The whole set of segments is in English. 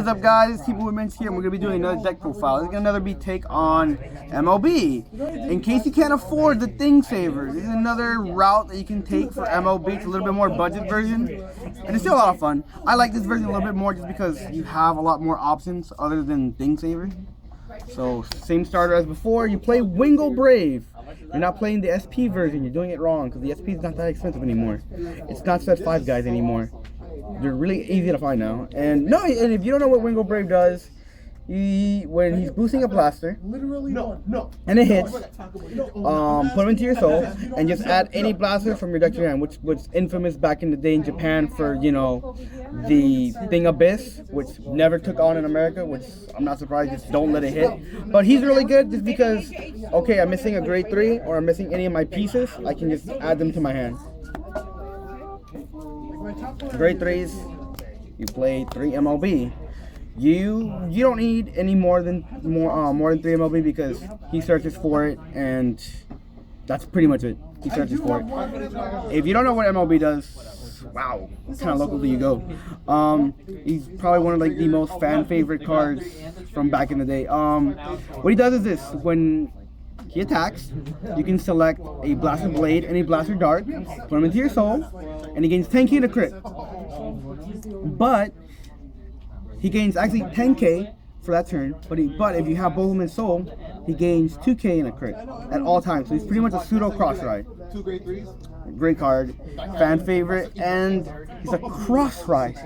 is up, guys? It's People Women's here, and we're going to be doing another deck profile. This is another be take on MLB. In case you can't afford the Thing Saver, this is another route that you can take for MLB. It's a little bit more budget version, and it's still a lot of fun. I like this version a little bit more just because you have a lot more options other than Thing Saver. So, same starter as before. You play Wingle Brave. You're not playing the SP version. You're doing it wrong because the SP is not that expensive anymore. It's not set 5 guys anymore. They're really easy to find now. And if you don't know what Wingle Brave does, when he's boosting a blaster and it hits, put him into your soul and just add any blaster from your deck to your hand, which was infamous back in the day in Japan for, you know, the Thing Abyss, which never took on in America, which I'm not surprised, just don't let it hit. But he's really good just because, okay, I'm missing a grade 3 or I'm missing any of my pieces, I can just add them to my hand. Grade 3s, you play 3 MLB. You don't need any more than 3 MLB because he searches for it, and that's pretty much it. He searches for it. If you don't know what MLB does, wow, what kind of local do you go? He's probably one of like the most fan favorite cards from back in the day. What he does is this: when he attacks, you can select a Blaster Blade and a Blaster Dart, put them into your soul, and he gains 10k in a crit. But he gains actually 10k for that turn, but if you have both of them in soul, he gains 2k in a crit at all times. So he's pretty much a pseudo cross ride. 2 grade 3s. Great card, fan favorite, and he's a cross ride.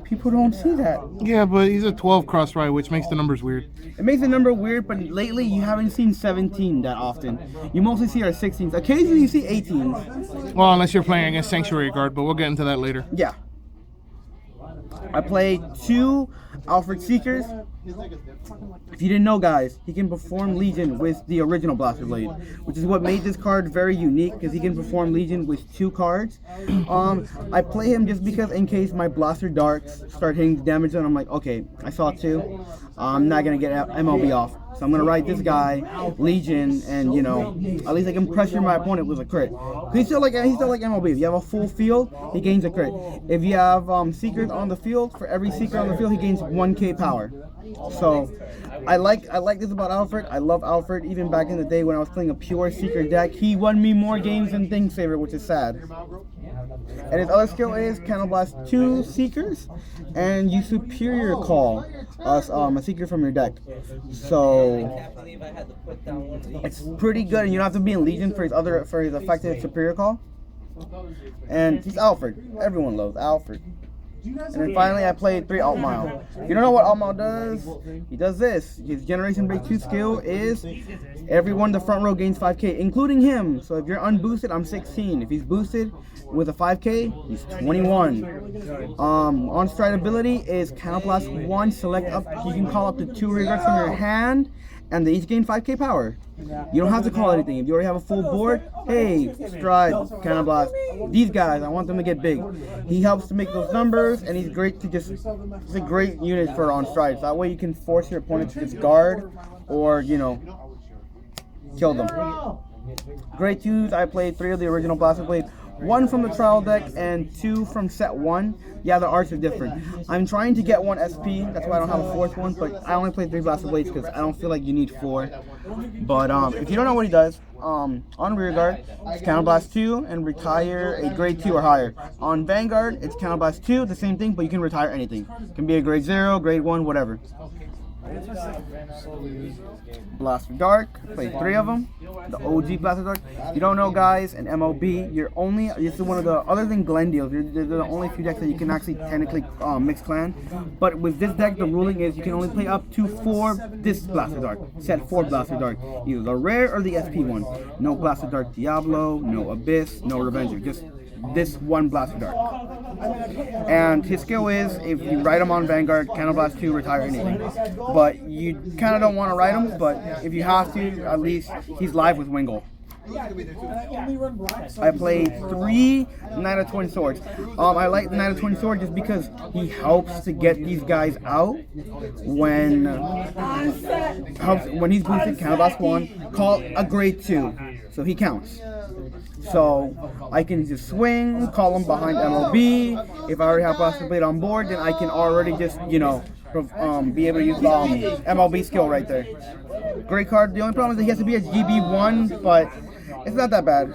People don't see that. Yeah, but he's a 12 cross ride, which makes the numbers weird. It makes the number weird, but lately you haven't seen 17 that often. You mostly see our 16s. Occasionally you see 18s. Well, unless you're playing against Sanctuary Guard, but we'll get into that later. Yeah. I play 2 Alfred Seekers. If you didn't know, guys, he can perform Legion with the original Blaster Blade, which is what made this card very unique, because he can perform Legion with 2 cards. I play him just because in case my Blaster Darts start hitting damage, and I'm like, okay, I saw 2. I'm not going to get MLB off. So I'm going to write this guy, Legion, and, you know, at least I can pressure my opponent with a crit. He's still like MLB. If you have a full field, he gains a crit. If you have Seekers on the field, for every Seeker on the field, he gains 1k power. So I like this about Alfred. I love Alfred. Even back in the day when I was playing a pure Seeker deck, he won me more games than Thing Saver, which is sad. And his other skill is Blast 2 Seekers, and you Superior Call a Seeker from your deck. So it's pretty good, and you don't have to be in Legion for his effective Superior Call. And he's Alfred. Everyone loves Alfred. And then finally, I played 3 Altmile. You don't know what Altmile does? He does this. His Generation Break 2 skill is everyone in the front row gains 5k, including him. So if you're unboosted, I'm 16. If he's boosted with a 5k, he's 21. On stride ability is Counterblast 1. Select up. You can call up to 2 regrets from your hand, and they each gain 5k power. You don't have to call anything. If you already have a full board, hey, Stride, Counterblast, these guys, I want them to get big. He helps to make those numbers, and he's great to just, it's a great unit for on Stride. So that way you can force your opponent to just guard or, you know, kill them. Grade 2s, I played 3 of the original Blaster Blade. 1 from the trial deck and 2 from set 1. Yeah, the arts are different. I'm trying to get 1 SP, that's why I don't have a 4th one, but I only play 3 Blaster Blades because I don't feel like you need 4. But if you don't know what he does, on Rearguard, it's Counterblast 2 and retire a grade 2 or higher. On Vanguard, it's Counterblast 2, the same thing, but you can retire anything. It can be a grade 0, grade 1, whatever. Blaster Dark, play 3 of them. The OG Blaster Dark. If you don't know, guys, in MLB, this is one of the, other than Glendale, they're the only few decks that you can actually technically mix clan. But with this deck, the ruling is you can only play up to 4 this Blaster Dark. Set 4 Blaster Dark. Either the rare or the SP one. No Blaster Dark Diablo, no Abyss, no Revenger. Just this 1 Blaster Dark. And his skill is, if you write him on Vanguard, Counterblast 2, retire anything. But you kind of don't want to write him, but if you have to, at least he's live with Wingle. I played 3 Knight of Twin Swords. I like the Knight of Twin Swords just because he helps to get these guys out when he's boosted. Counterblast 1, call a grade 2, so he counts. So I can just swing, call him behind MLB. If I already have Blaster Blade on board, then I can already just, you know, be able to use MLB skill right there. Great card. The only problem is that he has to be a GB1, but it's not that bad.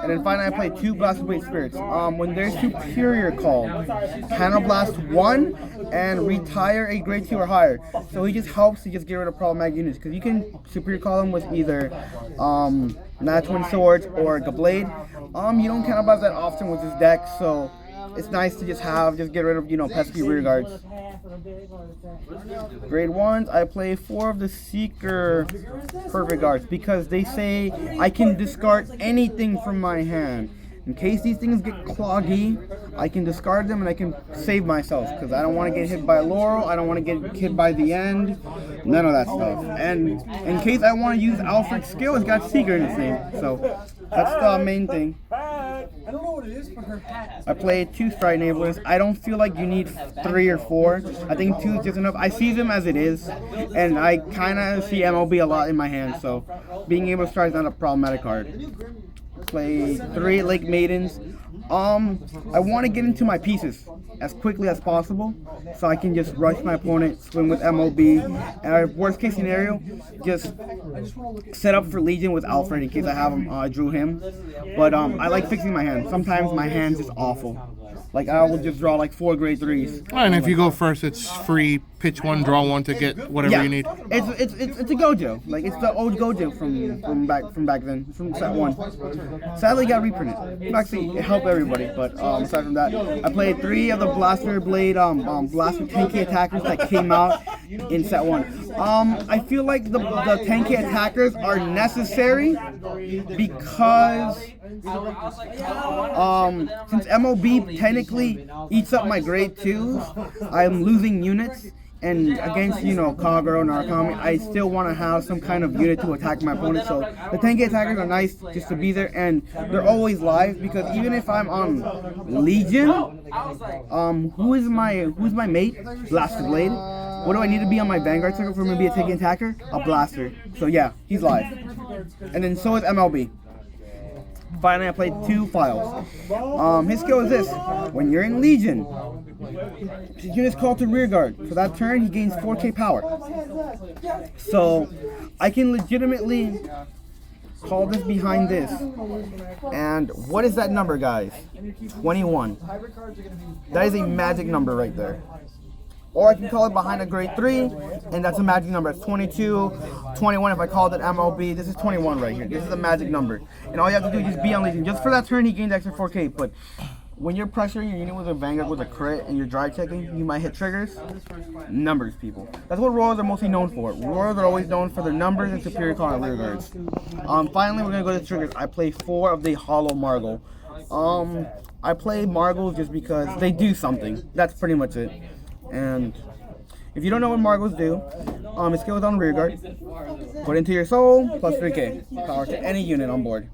And then finally, I play 2 Blaster Blade Spirits. When there's Superior called, Counterblast 1 and retire a grade 2 or higher. So he just helps to just get rid of problematic units, because you can Superior call him with either Twin Swords or Gablade. You don't counterblast that often with this deck, so it's nice to just get rid of, pesky rear guards. Grade 1s, I play 4 of the Seeker Perfect Guards because they say I can discard anything from my hand. In case these things get cloggy, I can discard them and I can save myself, because I don't want to get hit by Laurel, I don't want to get hit by the end, none of that stuff. And in case I want to use Alfred's skill, it's got Seeker in its name, so that's the main thing. I play 2 Stride Enablers. I don't feel like you need 3 or 4. I think 2 is just enough. I see them as it is, and I kind of see MLB a lot in my hand, so being able to stride is not a problematic card. Play 3 Lake Maidens. I want to get into my pieces as quickly as possible, so I can just rush my opponent, swim with MLB, and worst case scenario, just set up for Legion with Alfred in case I have him, drew him. But I like fixing my hand. Sometimes my hand's just awful. Like, I will just draw like 4 grade 3s. And if you go first, it's free. Pitch 1, draw 1 to get whatever you need. It's a Gojo. Like, it's the old Gojo from back then, from set 1. Sadly, got reprinted. Actually, it helped everybody. But aside from that, I played 3 of the Blaster Blade Blaster 10K attackers that came out in set 1. I feel like the 10K attackers are necessary because since MLB technically eats up my grade 2s, I'm losing units. And against, Kagero, Narukami, I still want to have some kind of unit to attack my opponent. So the 10K attackers are nice just to be there, and they're always live, because even if I'm on Legion, who's my mate? Blaster Blade. What do I need to be on my Vanguard circle for me to be a 10K attacker? A Blaster. So yeah, he's live. And then so is MLB. Finally, I played 2 Files. His skill is this: when you're in Legion, his unit's called to rear guard. For that turn, he gains 4K power. So I can legitimately call this behind this. And what is that number, guys? 21. That is a magic number right there. Or I can call it behind a grade 3, and that's a magic number. It's 22, 21 if I called it MLB. This is 21 right here. This is a magic number. And all you have to do is just be on Legion. Just for that turn, he gains extra 4K. But when you're pressuring your unit with a Vanguard with a crit and you're dry checking, you might hit triggers. Numbers, people. That's what Royals are mostly known for. Royals are always known for their numbers and superior call and rear guards. Finally, we're going to go to triggers. I play 4 of the Hollow Margle. I play Margles just because they do something. That's pretty much it. And if you don't know what Margles do, it skills on rear guard. Put into your soul, plus 3K. Power to any unit on board.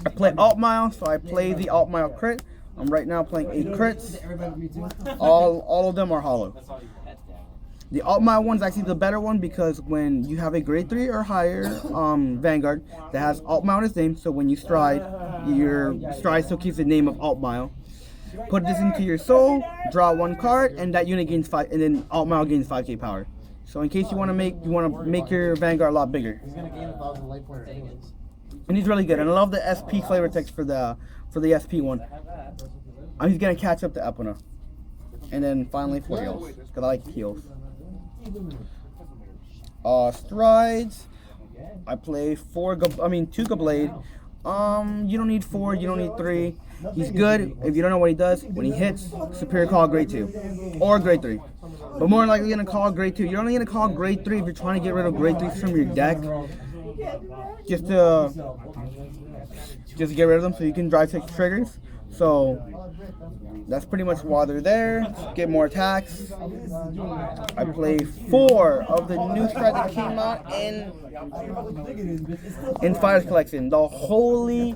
I play Alt Mile, so I play the Alt Mile crit. I'm right now playing 8 crits. All of them are hollow. The Alt Mile one's actually the better one, because when you have a grade 3 or higher Vanguard that has Alt Mile in its name, so when you stride, your stride still keeps the name of Alt Mile. Put this into your soul, draw 1 card, and that unit gains 5, and then Alt Mile gains 5K power. So in case you want to make your Vanguard a lot bigger. And he's really good, and I love the SP flavor text for the SP one. He's gonna catch up to Epona. And then finally 4 heals, because I like heals. Strides. I play 2 Gablade. You don't need 4, you don't need 3. He's good if you don't know what he does. When he hits, superior call grade 2 or grade 3. But more likely you're gonna call grade 2. You're only gonna call grade 3 if you're trying to get rid of grade 3s from your deck. Just get rid of them so you can drive 6 triggers. So that's pretty much why they're there. Get more attacks. I play 4 of the new spread that came out in Fire's Collection. The Holy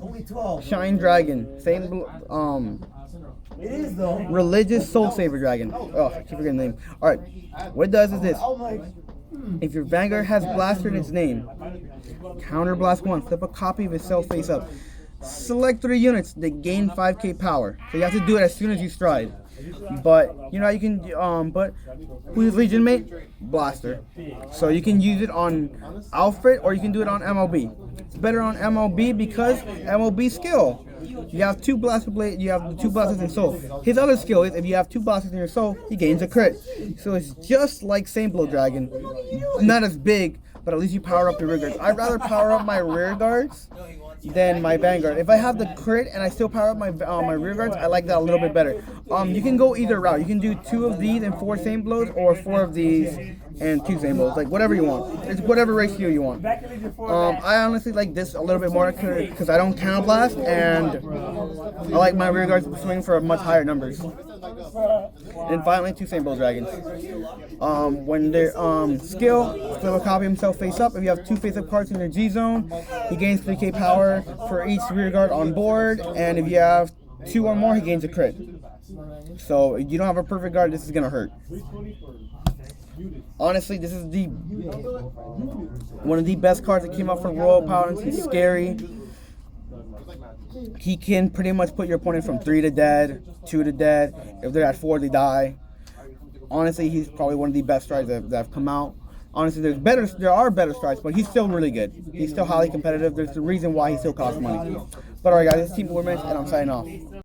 Shine Dragon. Same Religious Soul Saver Dragon. Oh, I keep forgetting the name. Alright, what it does is this. If your Vanguard has Blaster in its name, counter blast 1, flip a copy of itself face up. Select 3 units that gain 5K power. So you have to do it as soon as you stride. But you know you can but who's Legion mate? Blaster. So you can use it on Alfred or you can do it on MLB. It's better on MLB because MLB skill. You have 2 blaster blade. You have 2 blasters in soul. His other skill is if you have 2 blasters in your soul, he gains a crit. So it's just like Saint Blow Dragon, not as big, but at least you power up your rear guards. I'd rather power up my rear guards than my Vanguard. If I have the crit and I still power up my my rear guards, I like that a little bit better. You can go either route. You can do 2 of these and 4 Saint Blows, or 4 of these and 2 Saint Blows, like whatever you want. It's whatever ratio you want. I honestly like this a little bit more because I don't counterblast, and I like my rear guards swing for much higher numbers. And finally, 2 Saint Blow Dragons. When they're skill, flip a copy himself face up. If you have 2 face up cards in your G zone, he gains 3k power for each rear guard on board, and if you have 2 or more, he gains a crit. So if you don't have a perfect guard, this is gonna hurt. Honestly, this is one of the best cards that came out for Royal Paladins. He's scary. He can pretty much put your opponent from 3 to dead, 2 to dead. If they're at 4, they die. Honestly, he's probably one of the best strides that have come out. Honestly, there are better strides, but he's still really good. He's still highly competitive. There's the reason why he still costs money. But alright guys, this is Team Borderman, and I'm signing off.